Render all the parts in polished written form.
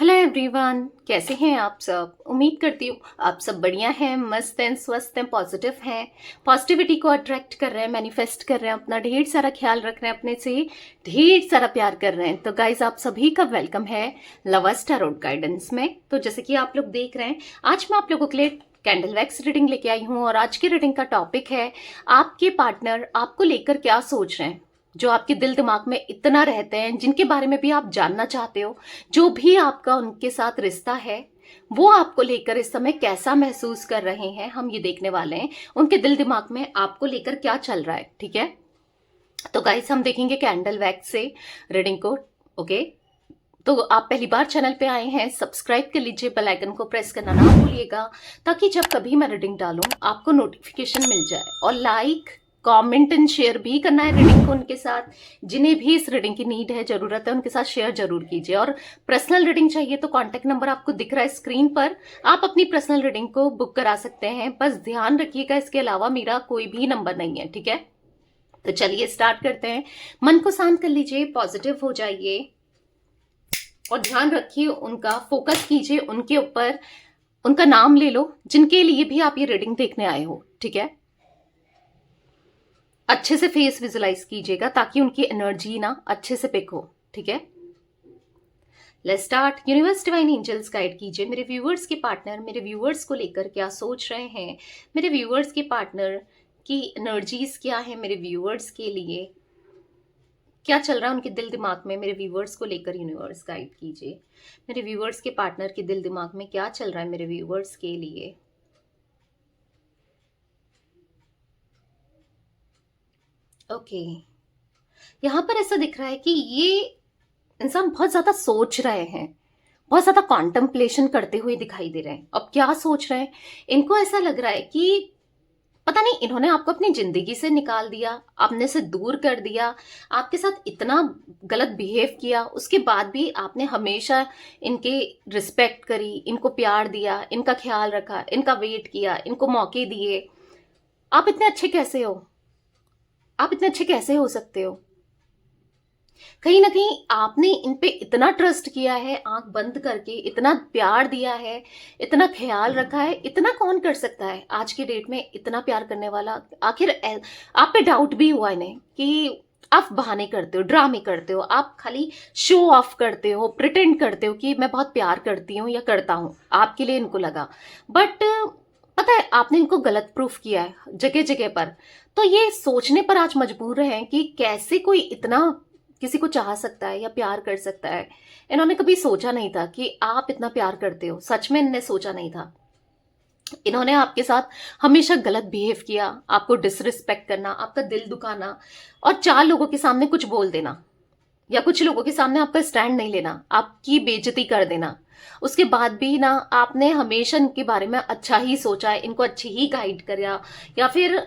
Hello everyone, कैसे हैं आप सब। उम्मीद करती हूँ आप सब बढ़िया हैं, मस्त हैं, स्वस्थ हैं, पॉजिटिव हैं, पॉजिटिविटी को अट्रैक्ट कर रहे हैं, मैनिफेस्ट कर रहे हैं, अपना ढेर सारा ख्याल रख रहे हैं, अपने से ढेर सारा प्यार कर रहे हैं। तो गाइज आप सभी का वेलकम है लवर्स टैरोट गाइडेंस में। तो जैसे कि आप लोग देख रहे हैं, आज मैं आप लोगों के लिए कैंडल वैक्स रीडिंग लेके आई हूँ और आज की रीडिंग का टॉपिक है आपके पार्टनर आपको लेकर क्या सोच रहे हैं। जो आपके दिल दिमाग में इतना रहते हैं, जिनके बारे में भी आप जानना चाहते हो, जो भी आपका उनके साथ रिश्ता है, वो आपको लेकर इस समय कैसा महसूस कर रहे हैं, हम ये देखने वाले हैं। उनके दिल दिमाग में आपको लेकर क्या चल रहा है, ठीक है। तो गाइस हम देखेंगे कैंडल वैक्स से रीडिंग को। ओके, तो आप पहली बार चैनल पे आए हैं, सब्सक्राइब कर लीजिए, बेल आइकन को प्रेस करना ना भूलिएगा, ताकि जब कभी मैं रीडिंग डालूं आपको नोटिफिकेशन मिल जाए। और लाइक, कमेंट एंड शेयर भी करना है रीडिंग को उनके साथ। जिन्हें भी इस रीडिंग की नीड है, जरूरत है, उनके साथ शेयर जरूर कीजिए। और पर्सनल रीडिंग चाहिए तो कॉन्टैक्ट नंबर आपको दिख रहा है स्क्रीन पर, आप अपनी पर्सनल रीडिंग को बुक करा सकते हैं। बस ध्यान रखिएगा, इसके अलावा मेरा कोई भी नंबर नहीं है, ठीक है। तो चलिए स्टार्ट करते हैं। मन को शांत कर लीजिए, पॉजिटिव हो जाइए और ध्यान रखिए, उनका फोकस कीजिए उनके ऊपर। उनका नाम ले लो जिनके लिए भी आप ये रीडिंग देखने आए हो, ठीक है। अच्छे से फेस विजुलाइज कीजिएगा ताकि उनकी एनर्जी ना अच्छे से पिक हो, ठीक है। Let's start. Universe divine angels guide कीजिए मेरे व्यूअर्स के पार्टनर मेरे व्यूअर्स को लेकर क्या सोच रहे हैं। मेरे व्यूअर्स के पार्टनर की एनर्जीज क्या है, मेरे व्यूअर्स के लिए क्या चल रहा है उनके दिल दिमाग में, मेरे व्यूअर्स को लेकर यूनिवर्स गाइड कीजिए। मेरे व्यूअर्स के पार्टनर के दिल दिमाग में क्या चल रहा है मेरे व्यूअर्स के लिए। ओके, यहाँ पर ऐसा दिख रहा है कि ये इंसान बहुत ज्यादा सोच रहे हैं, बहुत ज्यादा कॉन्टम्पलेशन करते हुए दिखाई दे रहे हैं। अब क्या सोच रहे हैं, इनको ऐसा लग रहा है कि पता नहीं इन्होंने आपको अपनी जिंदगी से निकाल दिया, अपने से दूर कर दिया, आपके साथ इतना गलत बिहेव किया, उसके बाद भी आपने हमेशा इनके रिस्पेक्ट करी, इनको प्यार दिया, इनका ख्याल रखा, इनका वेट किया, इनको मौके दिए। आप इतने अच्छे कैसे हो, आप इतने अच्छे कैसे हो सकते हो। कहीं ना कहीं आपने इन पे इतना ट्रस्ट किया है, आंख बंद करके इतना प्यार दिया है, इतना ख्याल रखा है। इतना कौन कर सकता है आज की डेट में, इतना प्यार करने वाला। आखिर आप पे डाउट भी हुआ इन्हें कि आप बहाने करते हो, ड्रामे करते हो, आप खाली शो ऑफ करते हो, प्रिटेंड करते हो कि मैं बहुत प्यार करती हूँ या करता हूँ, आपके लिए इनको लगा। बट पता है आपने इनको गलत प्रूफ किया है जगह जगह पर। तो ये सोचने पर आज मजबूर हैं कि कैसे कोई इतना किसी को चाह सकता है या प्यार कर सकता है। इन्होंने कभी सोचा नहीं था कि आप इतना प्यार करते हो, सच में इन्होंने सोचा नहीं था। इन्होंने आपके साथ हमेशा गलत बिहेव किया, आपको डिसरिस्पेक्ट करना, आपका दिल दुखाना और चार लोगों के सामने कुछ बोल देना या कुछ लोगों के सामने आपका स्टैंड नहीं लेना, आपकी बेइज्जती कर देना। उसके बाद भी ना आपने हमेशा इनके बारे में अच्छा ही सोचा है, इनको अच्छी ही गाइड करा, या फिर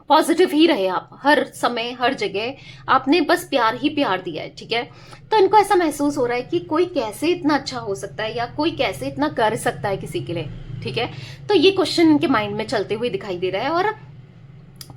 पॉजिटिव ही रहे आप हर समय हर जगह। आपने बस प्यार ही प्यार दिया है, ठीक है। तो इनको ऐसा महसूस हो रहा है कि कोई कैसे इतना अच्छा हो सकता है या कोई कैसे इतना कर सकता है किसी के लिए, ठीक है। तो ये क्वेश्चन इनके माइंड में चलते हुए दिखाई दे रहा है और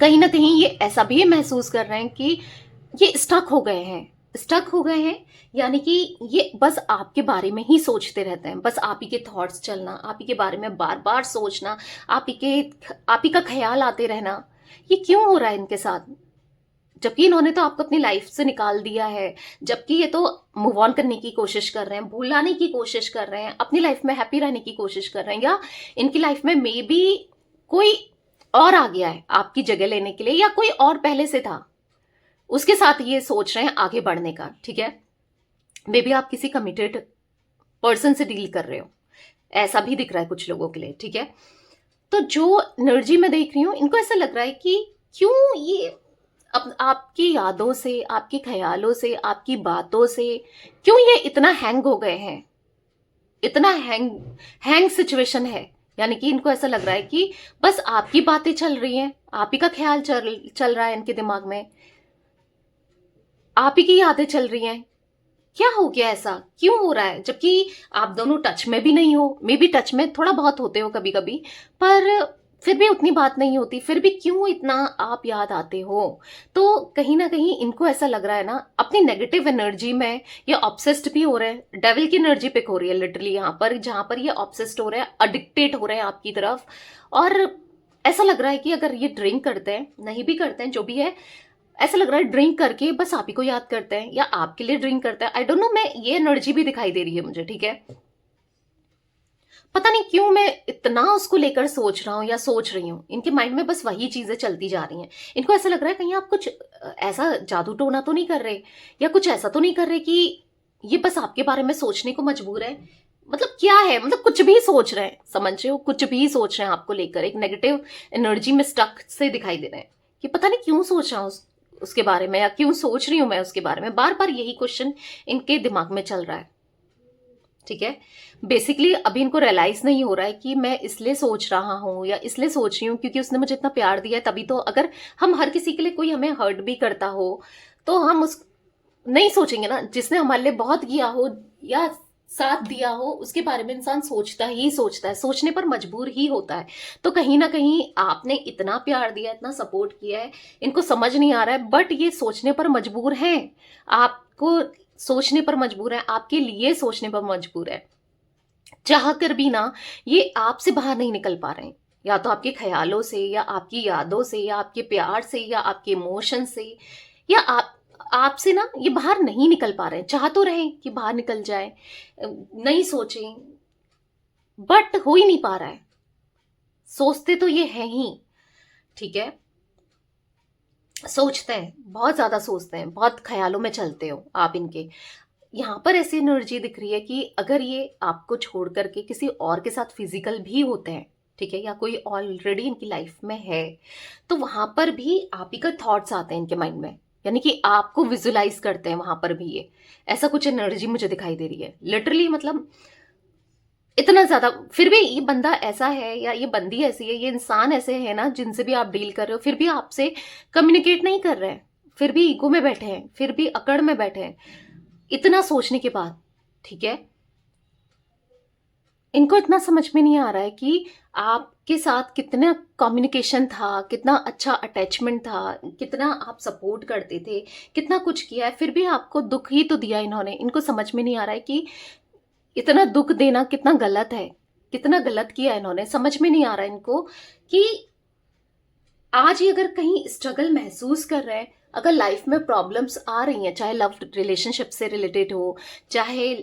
कहीं ना कहीं ये ऐसा भी महसूस कर रहे हैं कि ये स्टक हो गए हैं, स्टक हो गए हैं। यानी कि ये बस आपके बारे में ही सोचते रहते हैं, बस आप ही के थॉट्स चलना, आप ही के बारे में बार बार सोचना, आप ही का ख्याल आते रहना। ये क्यों हो रहा है इनके साथ, जबकि इन्होंने तो आपको अपनी लाइफ से निकाल दिया है, जबकि ये तो मूव ऑन करने की कोशिश कर रहे हैं, भूलाने की कोशिश कर रहे हैं, अपनी लाइफ में हैप्पी रहने की कोशिश कर रहे हैं, या इनकी लाइफ में मे बी कोई और आ गया है आपकी जगह लेने के लिए, या कोई और पहले से था, उसके साथ ये सोच रहे हैं आगे बढ़ने का, ठीक है। मे बी आप किसी कमिटेड पर्सन से डील कर रहे हो, ऐसा भी दिख रहा है कुछ लोगों के लिए, ठीक है। तो जो एनर्जी में देख रही हूँ, इनको ऐसा लग रहा है कि क्यों ये आपकी यादों से, आपके ख्यालों से, आपकी बातों से क्यों ये इतना हैंग हो गए हैं, इतना हैंग सिचुएशन है। यानी कि इनको ऐसा लग रहा है कि बस आपकी बातें चल रही हैं, आप ही का ख्याल चल रहा है इनके दिमाग में, आप ही की यादें चल रही हैं। क्या हो गया, ऐसा क्यों हो रहा है, जबकि आप दोनों टच में भी नहीं हो। मे बी टच में थोड़ा बहुत होते हो कभी कभी, पर फिर भी उतनी बात नहीं होती, फिर भी क्यों इतना आप याद आते हो? तो कहीं न कहीं इनको ऐसा लग रहा है ना, अपनी नेगेटिव एनर्जी में ये ऑब्सेस्ड भी हो रहे हैं। डेविल की एनर्जी पिक हो रही है लिटरली यहाँ पर, जहाँ पर ये ऑब्सेस्ड हो रहे हैं, एडिक्टेड हो रहे हैं आपकी तरफ। और ऐसा लग रहा है कि अगर ये ड्रिंक करते हैं, नहीं भी करते हैं, जो भी है, ऐसा लग रहा है ड्रिंक करके बस आप ही को याद करते हैं या आपके लिए ड्रिंक करते हैं। आई डोंट नो, मैं ये एनर्जी भी दिखाई दे रही है मुझे, ठीक है? पता नहीं क्यों मैं इतना उसको लेकर सोच रहा हूँ या सोच रही हूँ, इनके माइंड में बस वही चीजें चलती जा रही हैं। इनको ऐसा लग रहा है कहीं आप कुछ ऐसा जादू टोना तो नहीं कर रहे, या कुछ ऐसा तो नहीं कर रहे कि ये बस आपके बारे में सोचने को मजबूर है। मतलब क्या है, मतलब कुछ भी सोच रहे हैं, समझ रहे हो? कुछ भी सोच रहे हैं आपको लेकर, एक नेगेटिव एनर्जी में स्टक से दिखाई दे रहे हैं कि पता नहीं क्यों सोच रहा हूँ उसके बारे में, या क्यों सोच रही हूं मैं उसके बारे में। बार बार यही क्वेश्चन इनके दिमाग में चल रहा है, ठीक है? बेसिकली अभी इनको रियलाइज नहीं हो रहा है कि मैं इसलिए सोच रहा हूं या इसलिए सोच रही हूं क्योंकि उसने मुझे इतना प्यार दिया है, तभी तो। अगर हम हर किसी के लिए, कोई हमें हर्ट भी करता हो तो हम उस नहीं सोचेंगे ना, जिसने हमारे लिए बहुत किया हो या साथ दिया हो, उसके बारे में इंसान सोचता ही सोचता है, सोचने पर मजबूर ही होता है। तो कहीं ना कहीं आपने इतना प्यार दिया, इतना सपोर्ट किया है, इनको समझ नहीं आ रहा है, बट ये सोचने पर मजबूर हैं। आपको सोचने पर मजबूर है, आपके लिए सोचने पर मजबूर है। चाह कर भी ना ये आपसे बाहर नहीं निकल पा रहे हैं, या तो आपके ख्यालों से, या आपकी यादों से, या आपके प्यार से, या आपके इमोशन से, या आपसे ना ये बाहर नहीं निकल पा रहे हैं। चाह तो रहे कि बाहर निकल जाए, नहीं सोचें, बट हो ही नहीं पा रहा है। सोचते तो ये है ही, ठीक है? सोचते हैं, बहुत ज्यादा सोचते हैं, बहुत ख्यालों में चलते हो आप इनके। यहाँ पर ऐसी एनर्जी दिख रही है कि अगर ये आपको छोड़ करके किसी और के साथ फिजिकल भी होते हैं, ठीक है, या कोई ऑलरेडी इनकी लाइफ में है, तो वहां पर भी आप ही का थॉट्स आते हैं इनके माइंड में, यानी कि आपको विजुलाइज करते हैं वहां पर भी ये। ऐसा कुछ एनर्जी मुझे दिखाई दे रही है लिटरली, मतलब इतना ज्यादा। फिर भी ये बंदा ऐसा है, या ये बंदी ऐसी है, ये इंसान ऐसे है ना, जिनसे भी आप डील कर रहे हो, फिर भी आपसे कम्युनिकेट नहीं कर रहे हैं, फिर भी ईगो में बैठे हैं, फिर भी अकड़ में बैठे हैं, इतना सोचने के बाद, ठीक है? इनको इतना समझ में नहीं आ रहा है कि आपके साथ कितना कम्युनिकेशन था, कितना अच्छा अटैचमेंट था, कितना आप सपोर्ट करते थे, कितना कुछ किया है, फिर भी आपको दुख ही तो दिया इन्होंने। इनको समझ में नहीं आ रहा है कि इतना दुख देना कितना गलत है, कितना गलत किया इन्होंने। समझ में नहीं आ रहा है इनको कि आज ही अगर कहीं स्ट्रगल महसूस कर रहे हैं, अगर लाइफ में प्रॉब्लम्स आ रही हैं, चाहे लव रिलेशनशिप से रिलेटेड हो, चाहे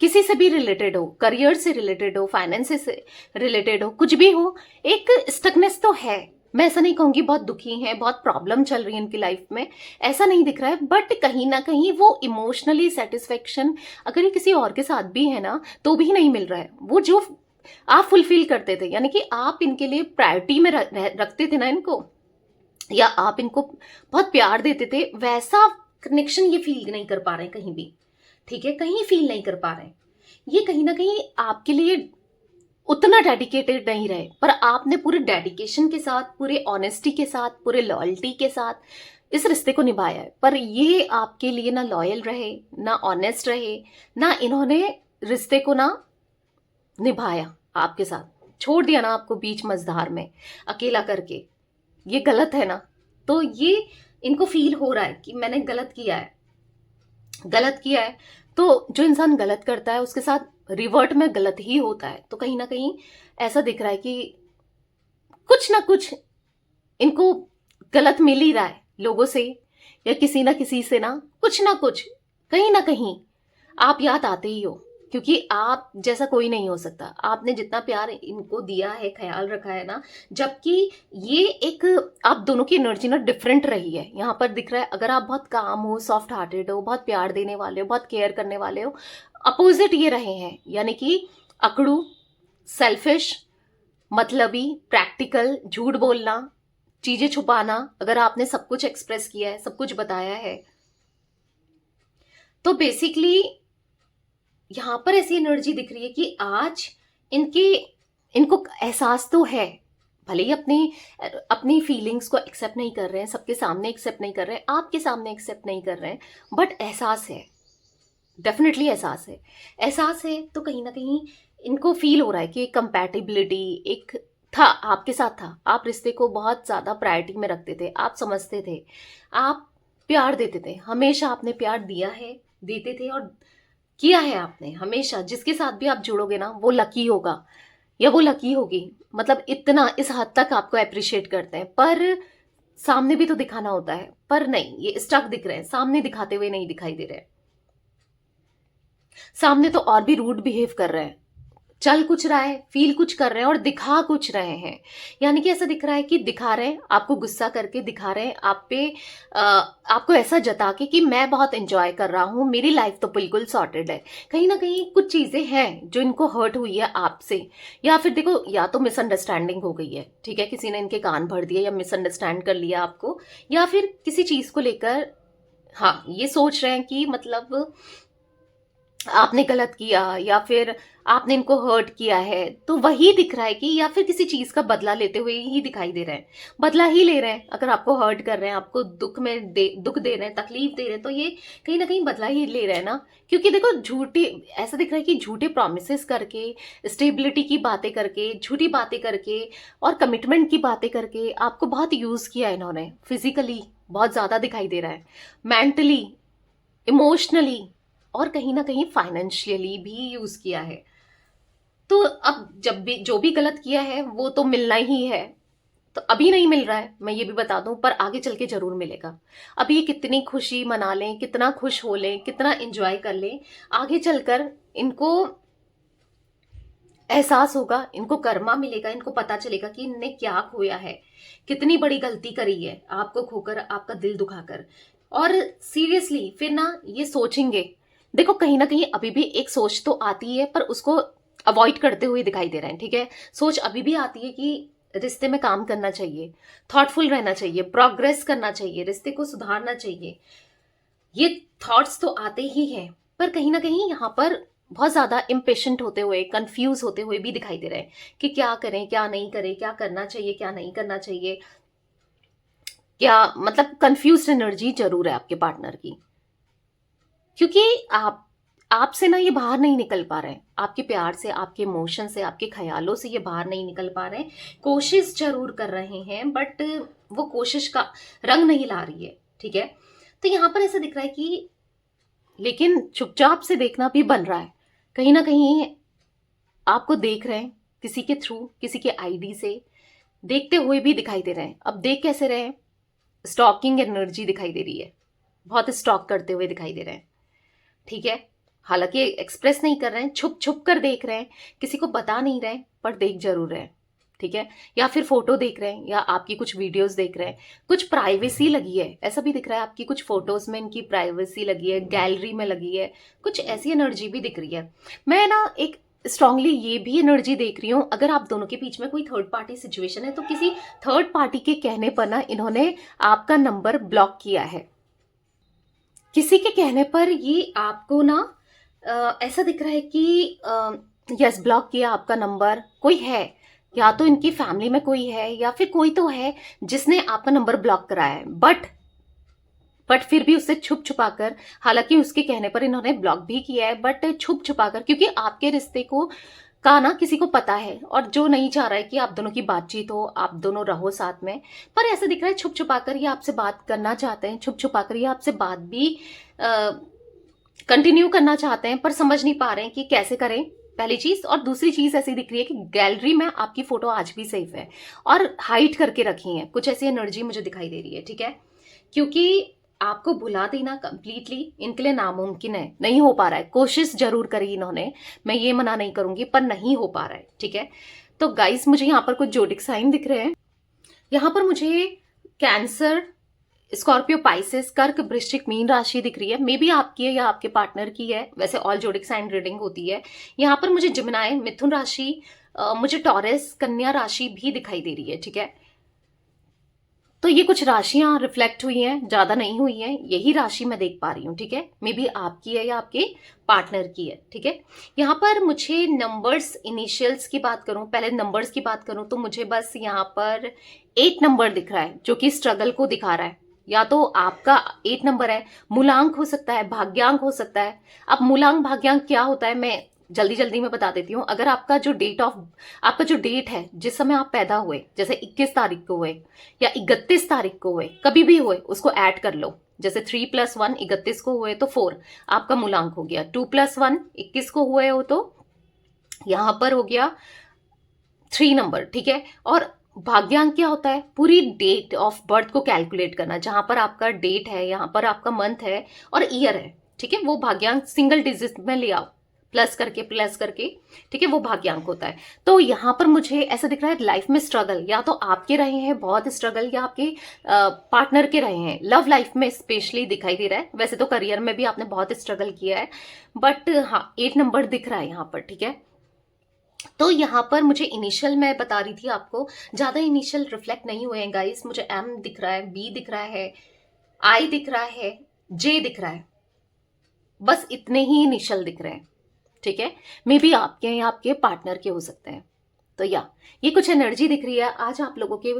किसी से भी रिलेटेड हो, करियर से रिलेटेड हो, फाइनेंस से रिलेटेड हो, कुछ भी हो, एक स्टकनेस तो है। मैं ऐसा नहीं कहूंगी बहुत दुखी हैं, बहुत प्रॉब्लम चल रही है इनकी लाइफ में, ऐसा नहीं दिख रहा है, बट कहीं ना कहीं वो इमोशनली सेटिस्फेक्शन अगर ये किसी और के साथ भी है ना, तो भी नहीं मिल रहा है। वो जो आप फुलफिल करते थे, यानी कि आप इनके लिए प्रायोरिटी में रखते थे ना इनको, या आप इनको बहुत प्यार देते थे, वैसा कनेक्शन ये फील नहीं कर पा रहे हैं कहीं भी, ठीक है? कहीं फील नहीं कर पा रहे हैं। ये कहीं ना कहीं आपके लिए उतना डेडिकेटेड नहीं रहे, पर आपने पूरे डेडिकेशन के साथ, पूरे ऑनेस्टी के साथ, पूरे लॉयल्टी के साथ इस रिश्ते को निभाया है। पर ये आपके लिए ना लॉयल रहे, ना ऑनेस्ट रहे, ना इन्होंने रिश्ते को ना निभाया आपके साथ, छोड़ दिया ना आपको बीच मझधार में अकेला करके। ये गलत है ना? तो ये इनको फील हो रहा है कि मैंने गलत किया है, गलत किया है। तो जो इंसान गलत करता है उसके साथ रिवर्ट में गलत ही होता है। तो कहीं ना कहीं ऐसा दिख रहा है कि कुछ ना कुछ इनको गलत मिल ही रहा है लोगों से, या किसी ना किसी से ना कुछ कहीं ना कहीं आप याद आते ही हो, क्योंकि आप जैसा कोई नहीं हो सकता। आपने जितना प्यार इनको दिया है, ख्याल रखा है ना, जबकि ये एक आप दोनों की एनर्जी ना डिफरेंट रही है, यहाँ पर दिख रहा है। अगर आप बहुत काम हो, सॉफ्ट हार्टेड हो, बहुत प्यार देने वाले हो, बहुत केयर करने वाले हो, अपोजिट ये रहे हैं, यानी कि अकड़ू, सेल्फिश, मतलबी, प्रैक्टिकल, झूठ बोलना, चीजें छुपाना। अगर आपने सब कुछ एक्सप्रेस किया है, सब कुछ बताया है, तो बेसिकली यहां पर ऐसी एनर्जी दिख रही है कि आज इनके इनको एहसास तो है, भले ही अपनी अपनी फीलिंग्स को एक्सेप्ट नहीं कर रहे हैं, सबके सामने एक्सेप्ट नहीं कर रहे हैं, आपके सामने एक्सेप्ट नहीं कर रहे हैं, बट एहसास है, डेफिनेटली एहसास है। एहसास है तो कहीं ना कहीं इनको फील हो रहा है कि एक कंपैटिबिलिटी, एक था, आपके साथ था, आप रिश्ते को बहुत ज्यादा प्रायोरिटी में रखते थे, आप समझते थे, आप प्यार देते थे, हमेशा आपने प्यार दिया है, देते थे और किया है आपने हमेशा। जिसके साथ भी आप जुड़ोगे ना वो लकी होगा या वो लकी होगी, मतलब इतना इस हद तक आपको अप्रिशिएट करते हैं। पर सामने भी तो दिखाना होता है, पर नहीं, ये स्टक दिख रहे हैं, सामने दिखाते हुए नहीं दिखाई दे रहे हैं। सामने तो और भी रूड बिहेव कर रहे हैं, चल कुछ रहा है, फील कुछ कर रहे हैं और दिखा कुछ रहे हैं। यानी कि ऐसा दिख रहा है कि दिखा रहे हैं आपको, गुस्सा करके दिखा रहे हैं आप पे, आपको ऐसा जता के कि मैं बहुत एंजॉय कर रहा हूं, मेरी लाइफ तो बिल्कुल सॉर्टेड है। कहीं ना कहीं कुछ चीजें हैं जो इनको हर्ट हुई है आपसे, या फिर देखो, या तो मिसअंडरस्टैंडिंग हो गई है, ठीक है, किसी ने इनके कान भर दिए या मिसअंडरस्टैंड कर लिया आपको, या फिर किसी चीज को लेकर हाँ ये सोच रहे हैं कि मतलब आपने गलत किया या फिर आपने इनको हर्ट किया है, तो वही दिख रहा है कि, या फिर किसी चीज का बदला लेते हुए ही दिखाई दे रहे हैं, बदला ही ले रहे हैं। अगर आपको हर्ट कर रहे हैं, आपको दुख दे रहे हैं, तकलीफ दे रहे हैं, तो ये कहीं ना कहीं बदला ही ले रहे हैं ना। क्योंकि देखो, झूठे, ऐसा दिख रहा है कि झूठे प्रोमिसेस करके, स्टेबिलिटी की बातें करके, झूठी बातें करके और कमिटमेंट की बातें करके आपको बहुत यूज किया है इन्होंने। फिजिकली बहुत ज्यादा दिखाई दे रहा है, मेंटली, इमोशनली और कहीं ना कहीं फाइनेंशियली भी यूज किया है। तो अब जब भी जो भी गलत किया है वो तो मिलना ही है। तो अभी नहीं मिल रहा है, मैं ये भी बता दूं, पर आगे चल के जरूर मिलेगा। अभी ये कितनी खुशी मना लें, कितना खुश हो लें, कितना एंजॉय कर लें, आगे चलकर इनको एहसास होगा, इनको कर्मा मिलेगा, इनको पता चलेगा कि इनने क्या खोया है, कितनी बड़ी गलती करी है आपको खोकर, आपका दिल दुखाकर। और सीरियसली फिर ना ये सोचेंगे। देखो, कहीं ना कहीं अभी भी एक सोच तो आती है, पर उसको अवॉइड करते हुए दिखाई दे रहे हैं, ठीक है। सोच अभी भी आती है कि रिश्ते में काम करना चाहिए, थॉटफुल रहना चाहिए, प्रोग्रेस करना चाहिए, रिश्ते को सुधारना चाहिए। ये थॉट्स तो आते ही हैं, पर कहीं ना कहीं यहाँ पर बहुत ज्यादा इम्पेशेंट होते हुए, कंफ्यूज होते हुए भी दिखाई दे रहे हैं कि क्या करें, क्या नहीं करें, क्या करना चाहिए, क्या नहीं करना चाहिए, क्या मतलब कंफ्यूज्ड एनर्जी जरूर है आपके पार्टनर की। क्योंकि आपसे ना ये बाहर नहीं निकल पा रहे हैं, आपके प्यार से, आपके इमोशन से, आपके ख्यालों से ये बाहर नहीं निकल पा रहे हैं। कोशिश जरूर कर रहे हैं, बट वो कोशिश का रंग नहीं ला रही है, ठीक है। तो यहाँ पर ऐसा दिख रहा है कि, लेकिन चुपचाप से देखना भी बन रहा है। कहीं ना कहीं आपको देख रहे हैं किसी के थ्रू, किसी के आईडी से देखते हुए भी दिखाई दे रहे हैं। अब देख कैसे रहे हैं, स्टॉकिंग एनर्जी दिखाई दे रही है, बहुत स्टॉक करते हुए दिखाई दे रहे हैं, ठीक है। हालांकि एक्सप्रेस नहीं कर रहे हैं, छुप छुप कर देख रहे हैं, किसी को बता नहीं रहे, पर देख जरूर रहे हैं, ठीक है। या फिर फोटो देख रहे हैं, या आपकी कुछ वीडियोस देख रहे हैं, कुछ प्राइवेसी लगी है, ऐसा भी दिख रहा है आपकी कुछ फोटोज में इनकी प्राइवेसी लगी है, गैलरी में लगी है, कुछ ऐसी एनर्जी भी दिख रही है। मैं ना एक स्ट्रांगली ये भी एनर्जी देख रही हूँ, अगर आप दोनों के बीच में कोई थर्ड पार्टी सिचुएशन है, तो किसी थर्ड पार्टी के कहने पर ना इन्होंने आपका नंबर ब्लॉक किया है। किसी के कहने पर ये आपको ना ऐसा दिख रहा है कि यस, ब्लॉक किया आपका नंबर, कोई है, या तो इनकी फैमिली में कोई है, या फिर कोई तो है जिसने आपका नंबर ब्लॉक कराया है। बट फिर भी उससे छुप छुपाकर, हालांकि उसके कहने पर इन्होंने ब्लॉक भी किया है, बट छुप छुपाकर, क्योंकि आपके रिश्ते को का ना किसी को पता है, और जो नहीं चाह रहा है कि आप दोनों की बातचीत हो, आप दोनों रहो साथ में। पर ऐसा दिख रहा है छुप छुपाकर ये आपसे बात करना चाहते हैं, छुप छुपाकर ये आपसे बात भी कंटिन्यू करना चाहते हैं, पर समझ नहीं पा रहे हैं कि कैसे करें, पहली चीज। और दूसरी चीज ऐसी दिख रही है कि गैलरी में आपकी फोटो आज भी सेफ है और हाइड करके रखी है, कुछ ऐसी एनर्जी मुझे दिखाई दे रही है, ठीक है। क्योंकि आपको भुला देना कंप्लीटली इनके लिए नामुमकिन है, नहीं हो पा रहा है। कोशिश जरूर करी इन्होंने, मैं ये मना नहीं करूंगी, पर नहीं हो पा रहा है, ठीक है। तो गाइस, मुझे यहाँ पर कुछ जोडिक साइन दिख रहे हैं। यहाँ पर मुझे कैंसर, स्कॉर्पियो, पाइसेस, कर्क, वृश्चिक, मीन राशि दिख रही है। मे बी आपकी है या आपके पार्टनर की है, वैसे ऑल जोडिक साइन रीडिंग होती है। यहाँ पर मुझे जिमिनाई, मिथुन राशि, मुझे टॉरस, कन्या राशि भी दिखाई दे रही है, ठीक है। तो ये कुछ राशियां रिफ्लेक्ट हुई हैं, ज्यादा नहीं हुई हैं, यही राशि मैं देख पा रही हूँ, ठीक है। मे बी आपकी है या आपके पार्टनर की है, ठीक है। यहाँ पर मुझे नंबर्स, इनिशियल्स की बात करूं, पहले नंबर्स की बात करूं, तो मुझे बस यहाँ पर 8 नंबर दिख रहा है, जो कि स्ट्रगल को दिखा रहा है। या तो आपका 8 नंबर है, मूलांक हो सकता है, भाग्यांक हो सकता है। अब मूलांक भाग्यांक क्या होता है मैं जल्दी जल्दी में बता देती हूँ। अगर आपका जो डेट है जिस समय आप पैदा हुए, जैसे 21 तारीख को हुए या 31 तारीख को हुए, कभी भी हुए, उसको ऐड कर लो। जैसे 3 + 1 31 को हुए तो 4 आपका मूलांक हो गया। 2 + 1 21 को हुए हो तो यहां पर हो गया 3 नंबर, ठीक है। और भाग्यांक क्या होता है? पूरी डेट ऑफ बर्थ को कैलकुलेट करना, जहां पर आपका डेट है, यहां पर आपका मंथ है और ईयर है, ठीक है। वो भाग्यांक सिंगल डिजिट में ले आओ, प्लस करके, ठीक है, वो भाग्यांक होता है। तो यहां पर मुझे ऐसा दिख रहा है लाइफ में स्ट्रगल, या तो आपके रहे हैं बहुत स्ट्रगल, या आपके पार्टनर के रहे हैं। लव लाइफ में स्पेशली दिखाई दे रहा है। वैसे तो करियर में भी आपने बहुत स्ट्रगल किया है, बट हाँ 8 नंबर दिख रहा है यहाँ पर, ठीक है। तो यहाँ पर मुझे इनिशियल, मैं बता रही थी आपको, ज्यादा इनिशियल रिफ्लेक्ट नहीं हुए हैं गाइस। मुझे एम दिख रहा है, बी दिख रहा है, आई दिख रहा है, जे दिख रहा है, बस इतने ही इनिशियल दिख रहे हैं, ठीक है। मे बी आपके या आपके पार्टनर के हो सकते हैं। तो ये कुछ एनर्जी दिख रही है आज आप लोगों के,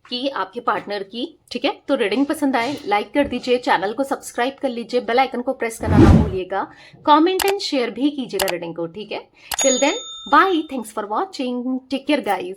कि आपके पार्टनर की, ठीक है। तो रीडिंग पसंद आए लाइक कर दीजिए, चैनल को सब्सक्राइब कर लीजिए, बेल आइकन को प्रेस करना ना भूलिएगा, कमेंट एंड शेयर भी कीजिएगा रीडिंग को, ठीक है। Till then bye, thanks for watching, take care guys.